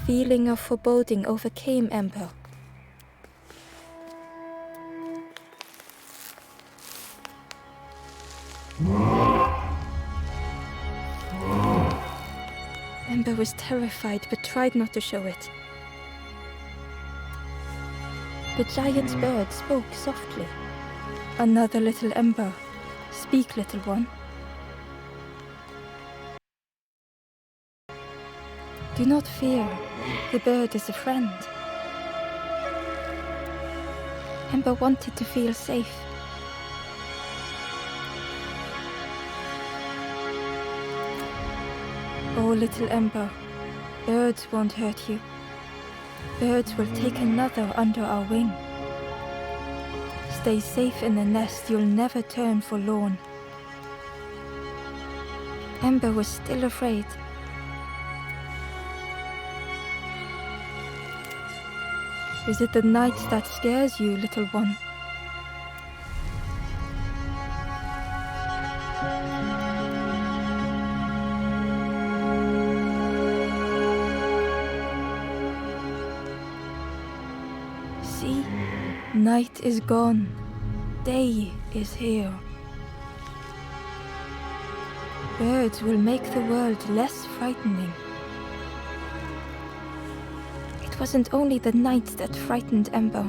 feeling of foreboding overcame Ember. Ember was terrified but tried not to show it. The giant bird spoke softly. "Another little Ember. Speak, little one." "Do not fear. The bird is a friend." Ember wanted to feel safe. "Oh, little Ember, birds won't hurt you. Birds will take another under our wing. Stay safe in the nest, you'll never turn forlorn." Ember was still afraid. "Is it the night that scares you, little one?" "See, night is gone. Day is here. Birds will make the world less frightening." It wasn't only the night that frightened Ember.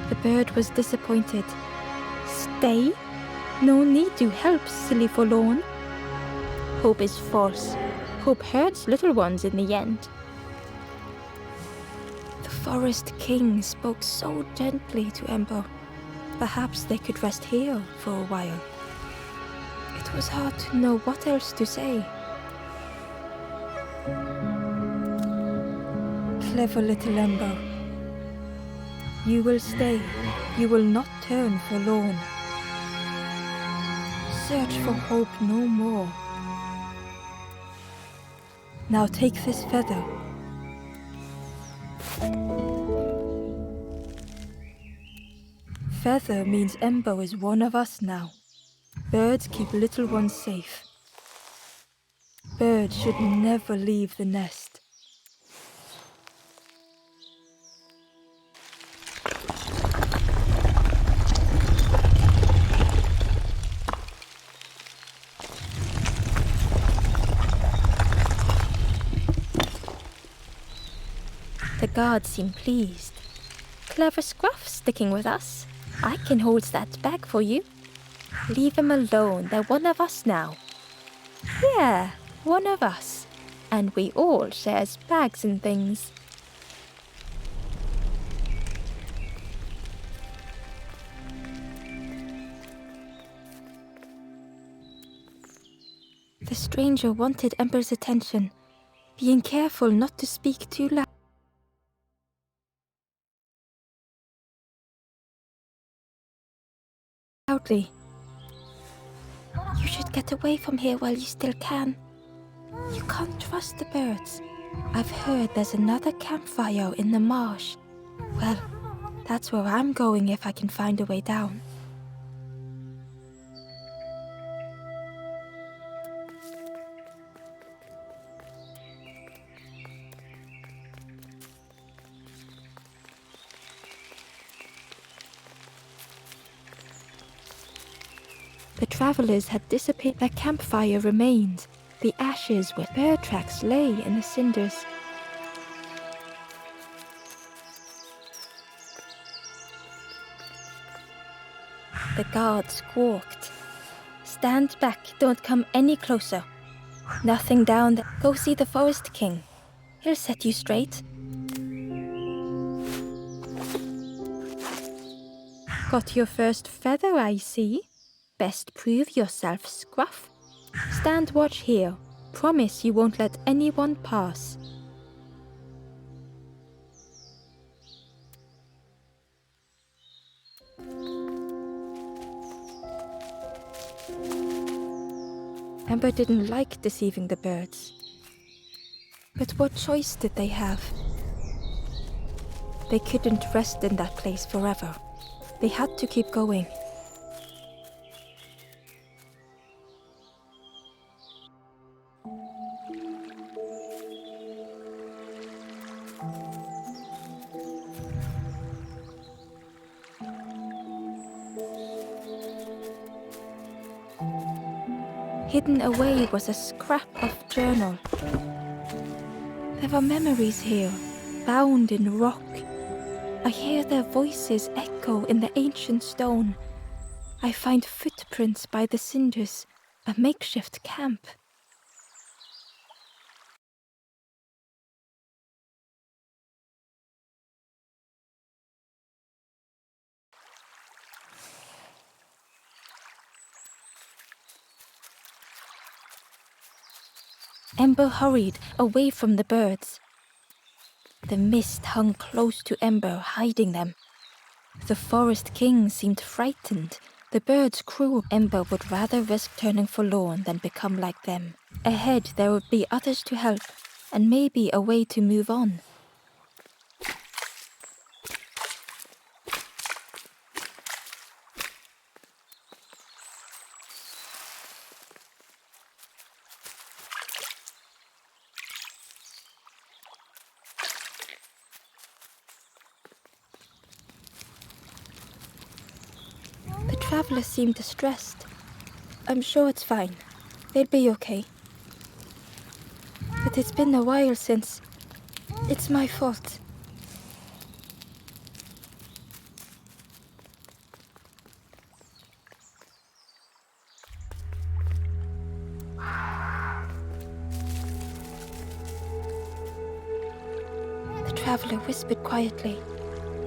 The bird was disappointed. "Stay? No need to help, silly forlorn. Hope is false. Hope hurts little ones in the end." The Forest King spoke so gently to Ember. Perhaps they could rest here for a while. It was hard to know what else to say. "Clever little Ember. You will stay. You will not turn forlorn. Search for hope no more. Now take this feather." Feather means Ember is one of us now. Birds keep little ones safe. Birds should never leave the nest. The guards seem pleased. "Clever Scruff sticking with us. I can hold that bag for you." "Leave them alone, they're one of us now." "Yeah, one of us. And we all shares bags and things." The stranger wanted Ember's attention, being careful not to speak too loudly. "You should get away from here while you still can. You can't trust the birds. I've heard there's another campfire in the marsh. Well, that's where I'm going if I can find a way down." The travelers had disappeared. Their campfire remained. The ashes where bear tracks lay in the cinders. The guard squawked. "Stand back, don't come any closer. Nothing down there. Go see the Forest King. He'll set you straight." "Got your first feather, I see. Best prove yourself, Scruff. Stand watch here. Promise you won't let anyone pass." Ember didn't like deceiving the birds. But what choice did they have? They couldn't rest in that place forever. They had to keep going. Hidden away was a scrap of journal. There were memories here, bound in rock. I hear their voices echo in the ancient stone. I find footprints by the cinders, a makeshift camp. Ember hurried away from the birds. The mist hung close to Ember, hiding them. The forest king seemed frightened. The birds crew. Ember would rather risk turning forlorn than become like them. Ahead there would be others to help, and maybe a way to move on. The traveler seemed distressed. I'm sure it's fine. They'll be okay. But it's been a while since... It's my fault. The traveler whispered quietly.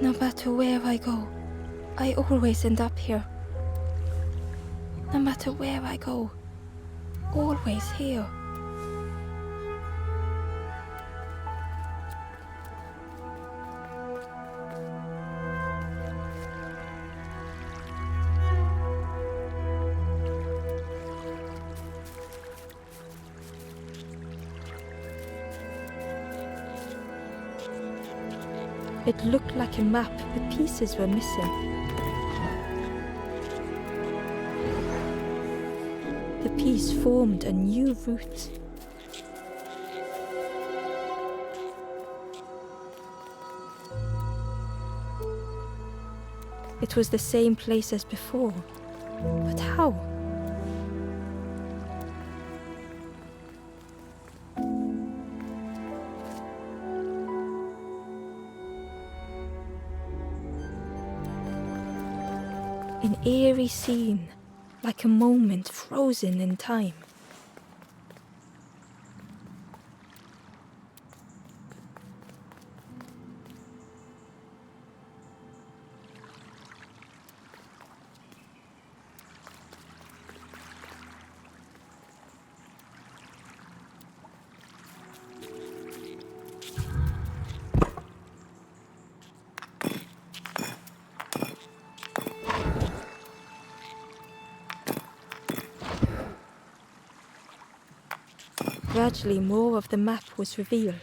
No matter where I go, I always end up here. No matter where I go, always here. It looked like a map, but pieces were missing. The piece formed a new route. It was the same place as before, but how? An eerie scene, like a moment frozen in time. Gradually, more of the map was revealed.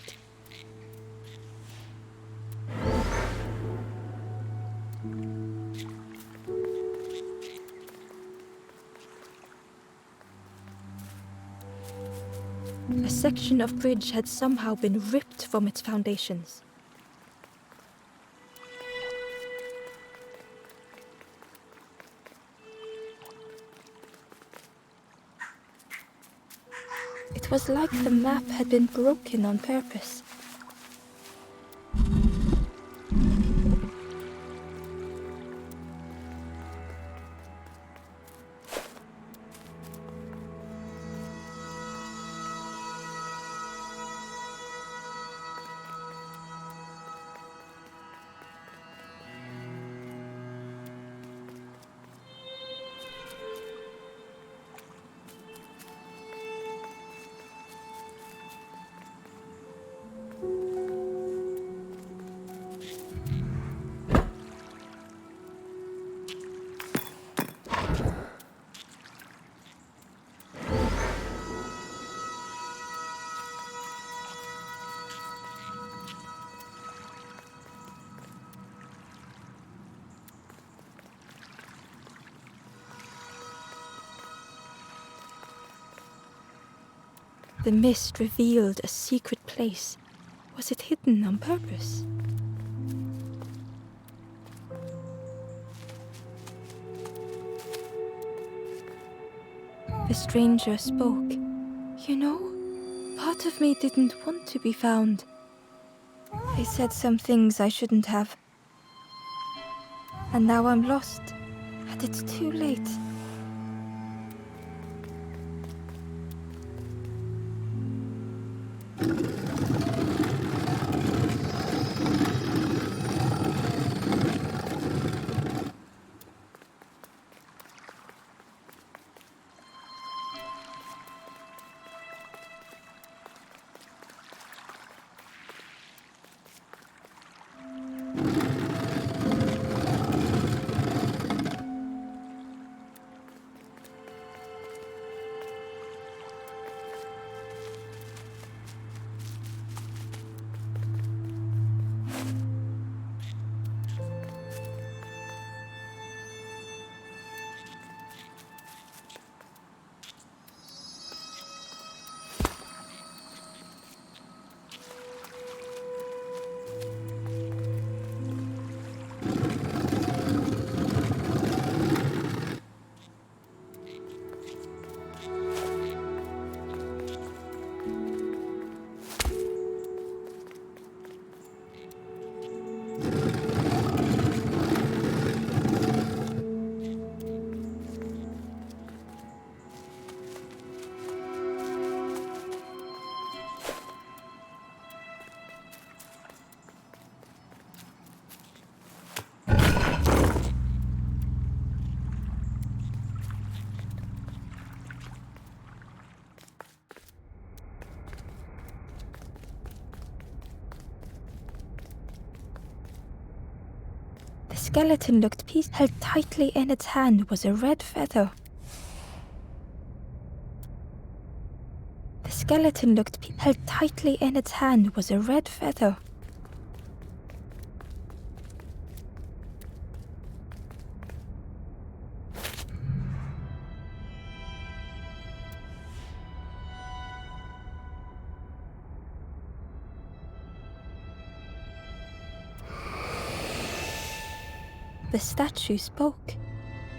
A section of bridge had somehow been ripped from its foundations. It was like the map had been broken on purpose. The mist revealed a secret place. Was it hidden on purpose? The The stranger spoke. You know, part of me didn't want to be found. I said some things I shouldn't have. And now I'm lost, and it's too late. The skeleton looked peaceful. Held tightly in its hand was a red feather. The skeleton looked peaceful. Held tightly in its hand was a red feather. The statue spoke,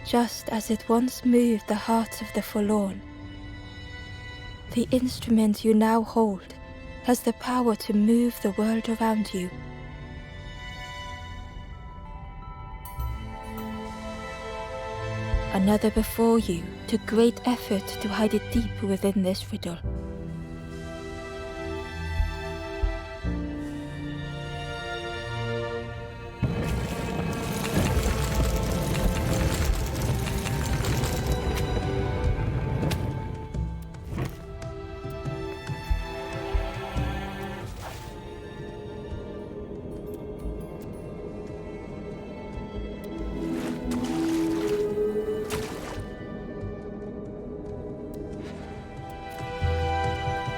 just as it once moved the hearts of the forlorn. The instrument you now hold has the power to move the world around you. Another before you took great effort to hide it deep within this riddle.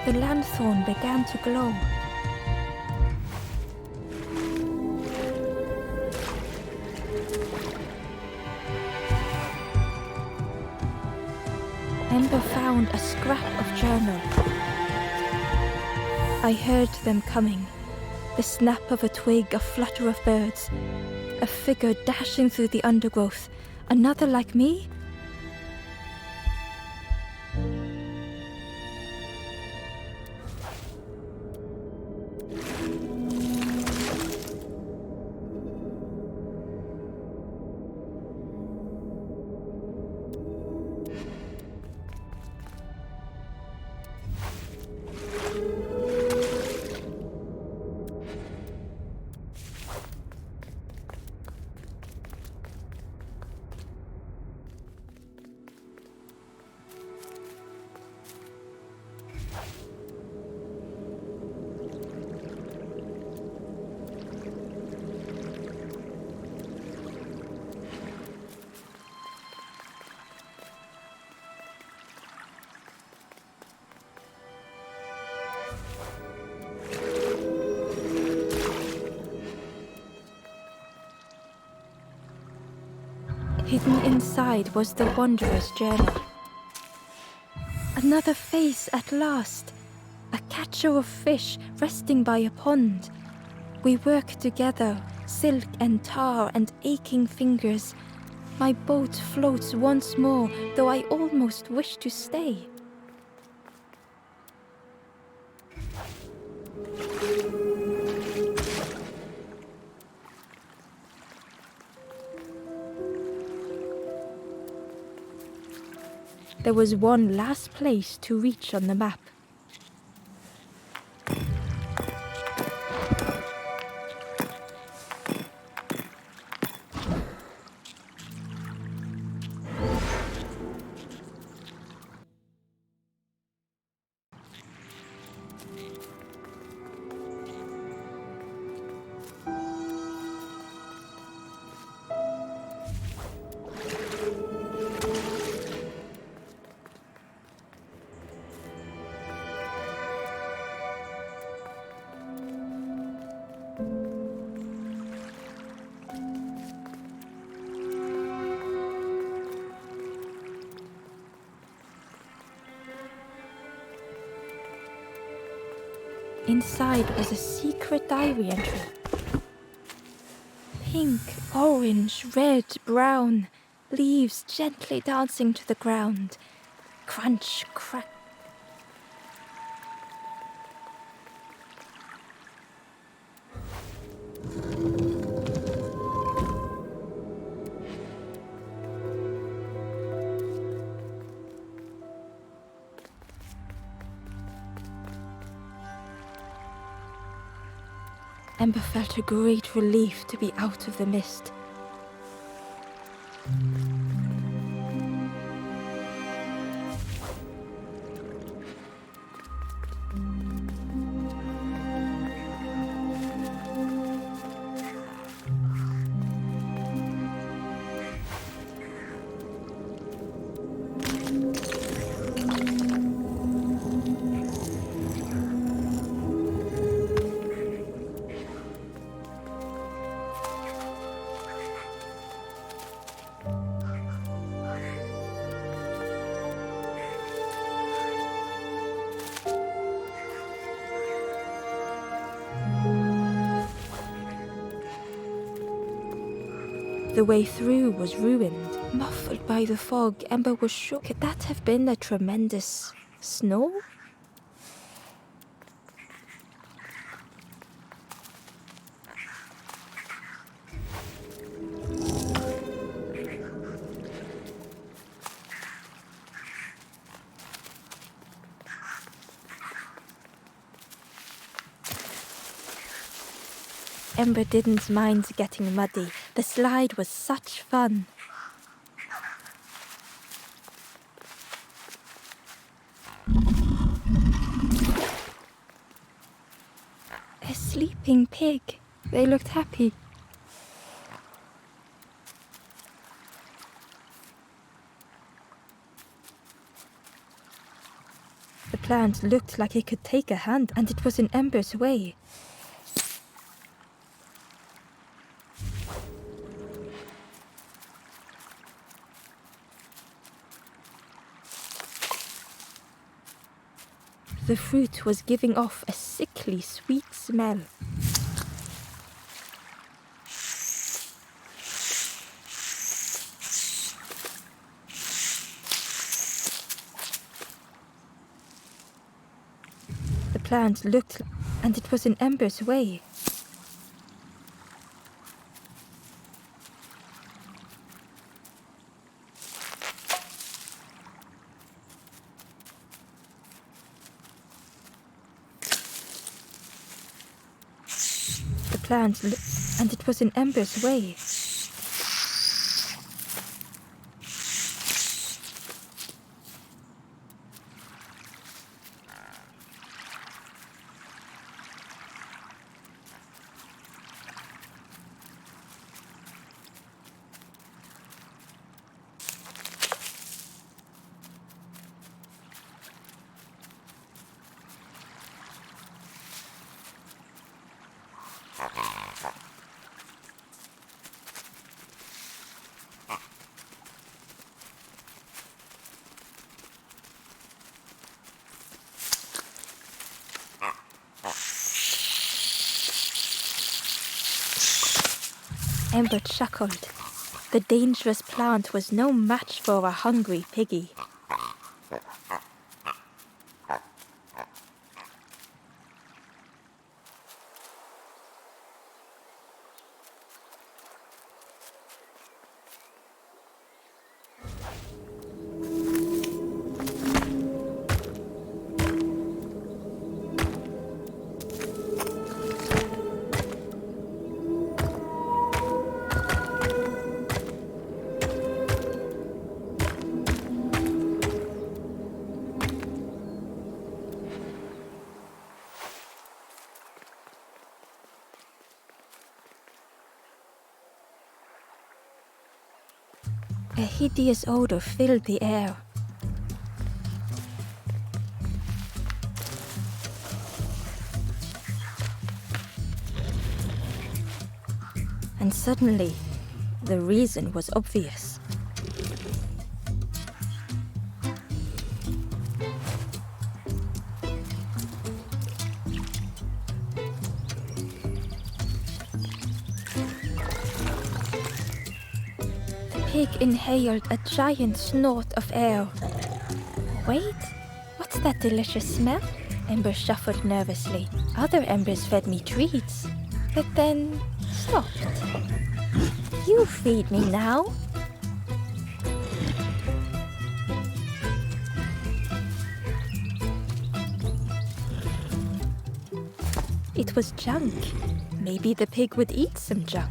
The lanthorn began to glow. Ember found a scrap of journal. I heard them coming. The snap of a twig, a flutter of birds. A figure dashing through the undergrowth. Another like me? Hidden inside was the wanderer's journal. Another face at last. A catcher of fish resting by a pond. We work together, silk and tar and aching fingers. My boat floats once more, though I almost wish to stay. There was one last place to reach on the map. Inside was a secret diary entry. Pink, orange, red, brown, leaves gently dancing to the ground. Crunch, crack. Ember felt a great relief to be out of the mist. The way through was ruined. Muffled by the fog, Ember was sure. Could that have been a tremendous snow? Ember didn't mind getting muddy. The slide was such fun. A sleeping pig. They looked happy. The plant looked like it could take a hand, and it was in Ember's way. The fruit was giving off a sickly sweet smell. The plant looked, and it was in Ember's way. Plant, and it was in Ember's way. Ember chuckled. The dangerous plant was no match for a hungry piggy. A hideous odor filled the air. And suddenly, the reason was obvious. The pig inhaled a giant snort of air. Wait, what's that delicious smell? Ember shuffled nervously. Other embers fed me treats, but then stopped. You feed me now. It was junk. Maybe the pig would eat some junk.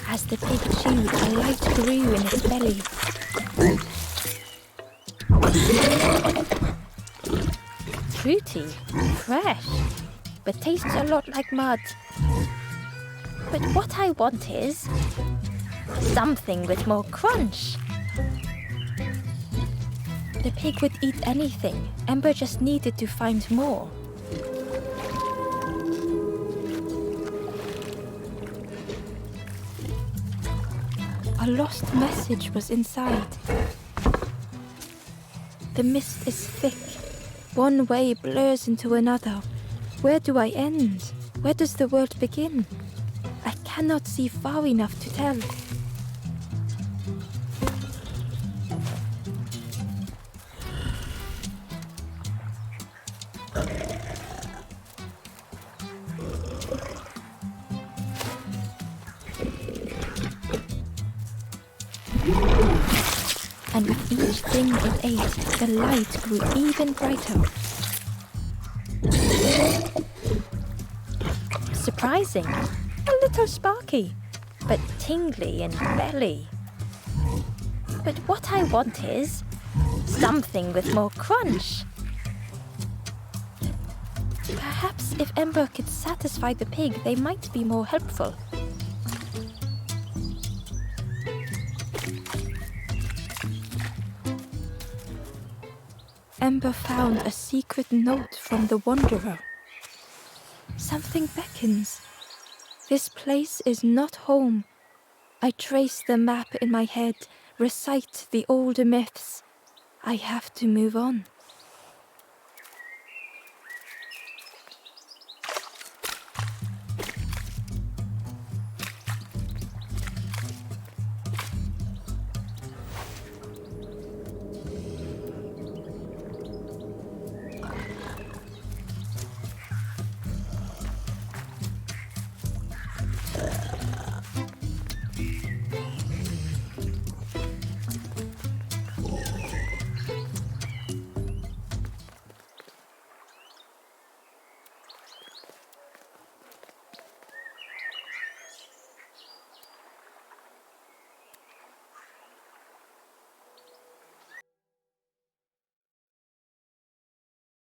As the pig chewed, a light grew in its belly. Fruity, fresh, but tastes a lot like mud. But what I want is something with more crunch. The pig would eat anything. Ember just needed to find more. A lost message was inside. The mist is thick. One way blurs into another. Where do I end? Where does the world begin? I cannot see far enough to tell. And with each thing it ate, the light grew even brighter. Surprising, a little sparky, but tingly in belly. But what I want is something with more crunch. Perhaps if Ember could satisfy the pig, they might be more helpful. Ember found a secret note from the Wanderer. Something beckons. This place is not home. I trace the map in my head, recite the older myths. I have to move on.